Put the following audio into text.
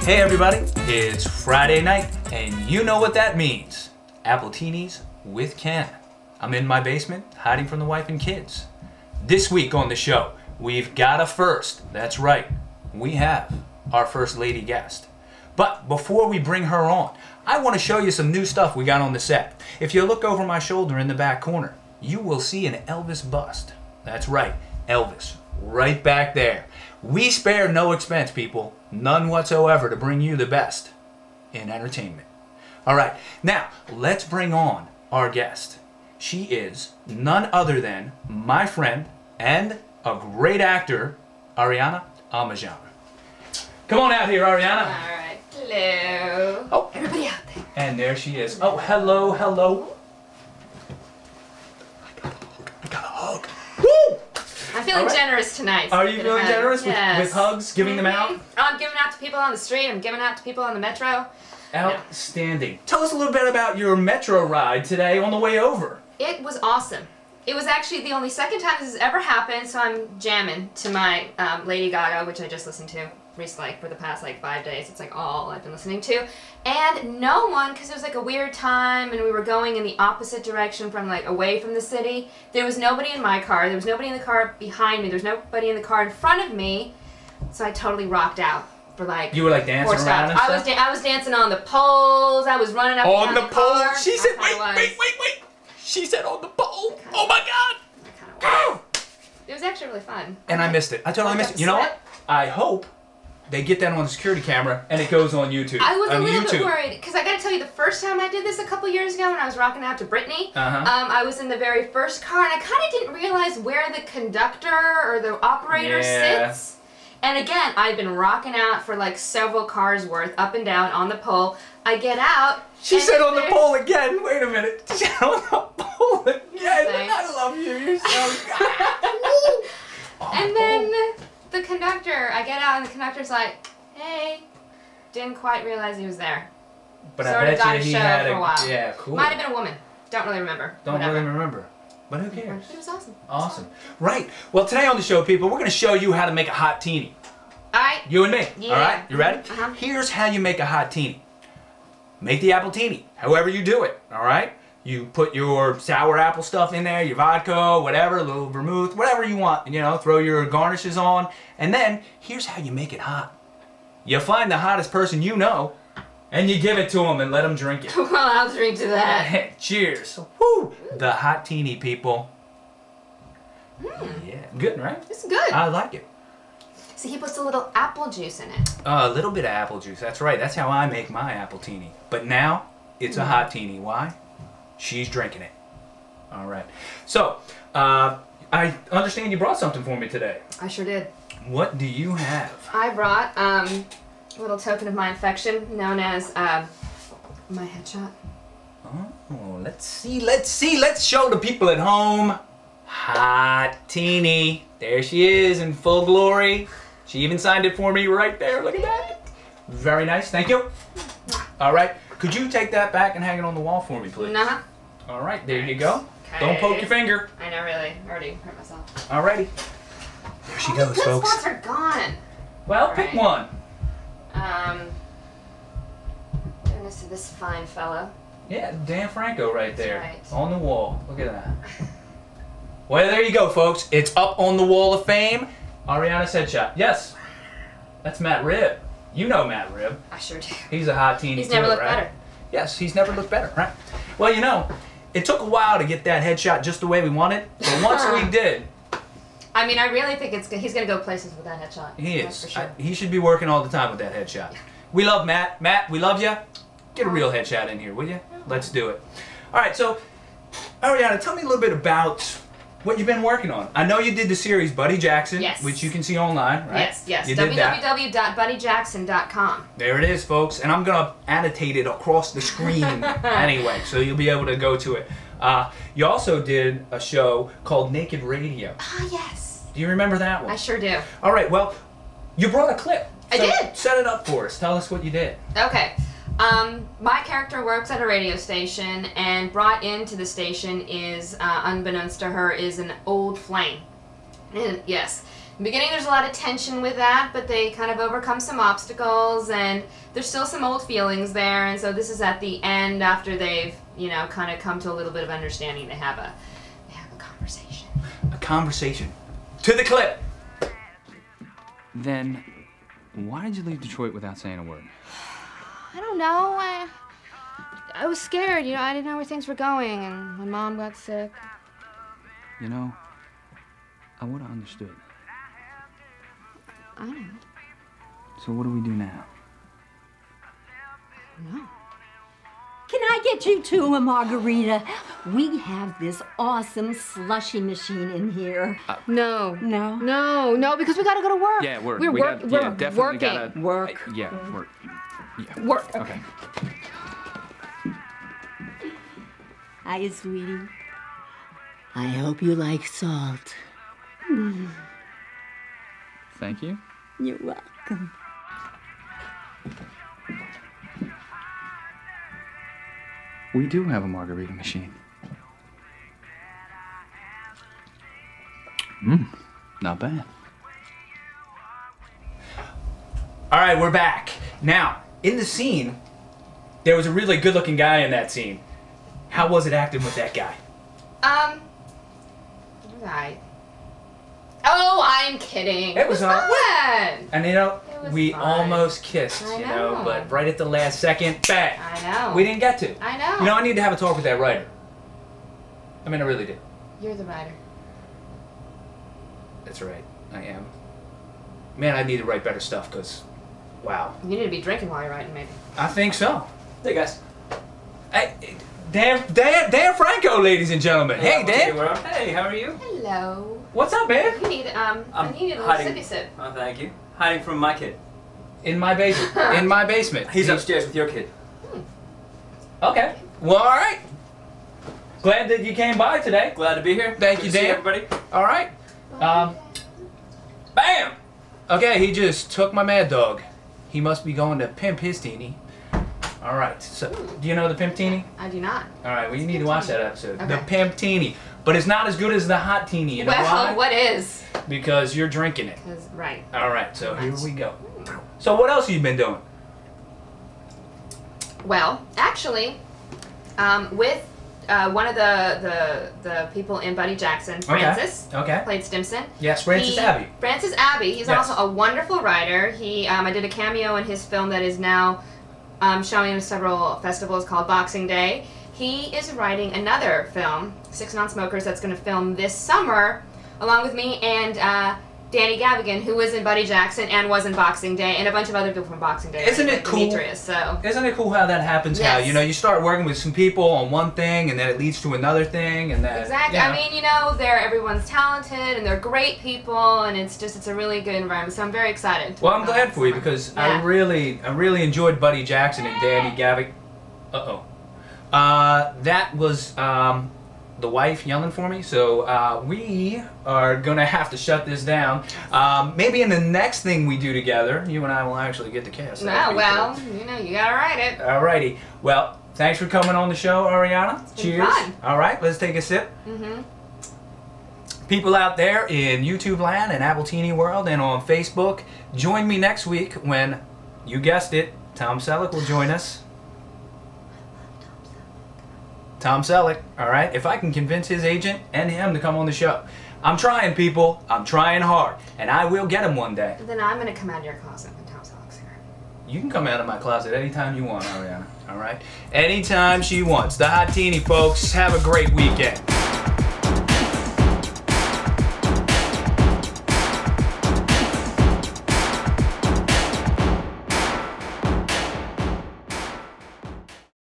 Hey everybody, it's Friday night, and you know what that means. Appletinis with Ken. I'm in my basement, hiding from the wife and kids. This week on the show, we've got a first. That's right, we have our first lady guest. But before we bring her on, I want to show you some new stuff we got on the set. If you look over my shoulder in the back corner, you will see an Elvis bust. That's right, Elvis, right back there. We spare no expense, people, none whatsoever, to bring you the best in entertainment. All right, now let's bring on our guest. She is none other than my friend and a great actor, Ariana. Come on out here, Ariana. All right, hello. Oh, everybody out there. And there she is. Oh, hello, hello. I got a hug. Woo! I'm feeling generous tonight. So are you feeling generous with hugs, giving them out? Oh, I'm giving out to people on the street. I'm giving out to people on the metro. Outstanding. Tell us a little bit about your metro ride today on the way over. It was awesome. It was actually the only second time this has ever happened, so I'm jamming to my Lady Gaga, which I just listened to recently, for the past 5 days. It's all I've been listening to. And no one, because it was a weird time and we were going in the opposite direction from away from the city. There was nobody in my car. There was nobody in the car behind me. There was nobody in the car in front of me. So I totally rocked out for You were dancing around and stuff? I was dancing on the poles. I was running up and down the pole. car. She said, wait. She said on the pole. Oh my God. It was actually really fun. And I missed it. I totally missed it. You know what? I hope they get that on the security camera and it goes on YouTube. I was a little bit worried, because I gotta tell you, the first time I did this a couple years ago when I was rocking out to Britney, I was in the very first car and I kind of didn't realize where the conductor or the operator sits. And again, I've been rocking out for several cars worth, up and down on the pole. I get out. She said on the pole again. Wait a minute. She said on the pole again. Thanks. I love you. You're so And then the conductor, I get out and the conductor's like, hey, didn't quite realize he was there. But sort I of got bet a you he show had for a while. Yeah, cool. Might have been a woman. Don't really remember. Don't really remember. But who cares? It was awesome. Awesome. Right. Well, today on the show, people, we're going to show you how to make a hot teeny. All right. You and me. Yeah. All right? You ready? Here's how you make a hot teeny. Make the Appletini, however you do it. All right? You put your sour apple stuff in there, your vodka, whatever, a little vermouth, whatever you want. You know, throw your garnishes on. And then, here's how you make it hot. You find the hottest person you know, and you give it to them and let them drink it. Well, I'll drink to that. Cheers. Woo! The hot teeny, people. Yeah, good, right? It's good. I like it. See, he puts a little apple juice in it. A little bit of apple juice. That's right. That's how I make my Appletini. But now, it's a hot teeny. Why? She's drinking it. All right. So, I understand you brought something for me today. I sure did. What do you have? I brought a little token of my affection known as my headshot. Oh, let's see. Let's show the people at home. Hot teeny. There she is in full glory. She even signed it for me right there. Look at that. Very nice. Thank you. All right. Could you take that back and hang it on the wall for me, please? All right. There you go. Okay. Don't poke your finger. I know, really. I already hurt myself. All righty. There she goes, the good folks. spots are gone. Well, pick one. Doing this to this fine fellow. Yeah, Dan Franco right there. That's right. On the wall. Look at that. Well, there you go, folks. It's up on the wall of fame. Ariana's headshot. Yes. That's Matt Ribb. You know Matt Ribb. I sure do. He's a hot teeny. He's never looked right? better. Yes, he's never looked better, right? Well, you know, it took a while to get that headshot just the way we wanted, but once we did. I mean, I really think he's going to go places with that headshot. He That's is. for sure. He should be working all the time with that headshot. We love Matt. Matt, we love you. Get a real headshot in here, will you? Let's do it. All right, so, Ariana, tell me a little bit about what you've been working on. I know you did the series Buddy Jackson, Yes. which you can see online, right? Yes, yes. You did that. www.buddyjackson.com. There it is, folks, and I'm gonna annotate it across the screen anyway, so you'll be able to go to it. You also did a show called Naked Radio. Ah, yes. Do you remember that one? I sure do. All right, well, you brought a clip. I did. Set it up for us. Tell us what you did. Okay. My character works at a radio station, and brought into the station is, unbeknownst to her, is an old flame. And yes, in the beginning there's a lot of tension with that, but they kind of overcome some obstacles, and there's still some old feelings there, and so this is at the end after they've, you know, kind of come to a little bit of understanding. They have a conversation. A conversation. To the clip. Then, why did you leave Detroit without saying a word? I don't know. I was scared, you know. I didn't know where things were going, and my mom got sick. You know, I would have understood. I know. So what do we do now? No. Can I get you two a margarita? We have this awesome slushy machine in here. No. No? No, because we gotta go to work. Yeah, work. We're definitely working. gotta... Work. Yeah, work. Yeah. Work. Okay. Hiya, sweetie. I hope you like salt. Thank you. You're welcome. We do have a margarita machine. Not bad. All right, we're back. Now, in the scene, there was a really good-looking guy in that scene. How was it acting with that guy? Right. Oh, I'm kidding. It was fun. And you know, It was we fun. almost kissed, I you know, know. but right at the last second, bang. I know. We didn't get to. I know. You know, I need to have a talk with that writer. I mean, I really did. You're the writer. That's right, I am. Man, I need to write better stuff, because, wow. You need to be drinking while you're writing, maybe. I think so. Hey guys. Hey, Dan Franco, ladies and gentlemen. Hey, Dan. Hey, how are you? Hello. What's up, man? You need, I need a little hiding. sippy sip. Oh, thank you. Hiding from my kid. In my basement. In my basement. He's upstairs with your kid. Okay. Well, all right. Glad that you came by today. Glad to be here. Thank Good you, to see Dan. everybody. All right. Bam! Okay, he just took my mad dog. He must be going to pimp his teeny. All right. So, do you know the pimp teeny? I do not. All right. Well, you need to watch that episode. Okay. The pimp teeny, but it's not as good as the hot teeny. You know why? What is? Because you're drinking it. Right. All right. So here we go. So what else have you been doing? Well, actually, with one of the people in Buddy Jackson, Francis, Okay. played Stimson. Yes, Francis Abbey. Francis Abbey. He's Yes. also a wonderful writer. I did a cameo in his film that is now showing in several festivals called Boxing Day. He is writing another film, Six Non-Smokers, that's going to film this summer, along with me and Danny Gavigan, who was in Buddy Jackson and was in Boxing Day, and a bunch of other people from Boxing Day. Isn't it like cool? Demetrius, so. Isn't it cool how that happens? How, Yes. you know, you start working with some people on one thing, and then it leads to another thing, and then Exactly. you know. I mean, you know, everyone's talented and they're great people, and it's a really good environment. So I'm very excited. Well, I'm glad for you because I Yeah. really enjoyed Buddy Jackson and Danny Gavigan. That was the wife yelling for me, so we are gonna have to shut this down. Maybe in the next thing we do together, you and I will actually get the cast. No, well, you know, you gotta write it. Alrighty. Well, thanks for coming on the show, Ariana. been Cheers. fun. All right, let's take a sip. People out there in YouTube land and Appletinis world and on Facebook, join me next week when, you guessed it, Tom Selleck will join us. Tom Selleck, all right? If I can convince his agent and him to come on the show. I'm trying, people. I'm trying hard. And I will get him one day. Then I'm gonna come out of your closet when Tom Selleck's here. You can come out of my closet anytime you want, Ariana, all right? Anytime she wants. The Hotini, folks. Have a great weekend.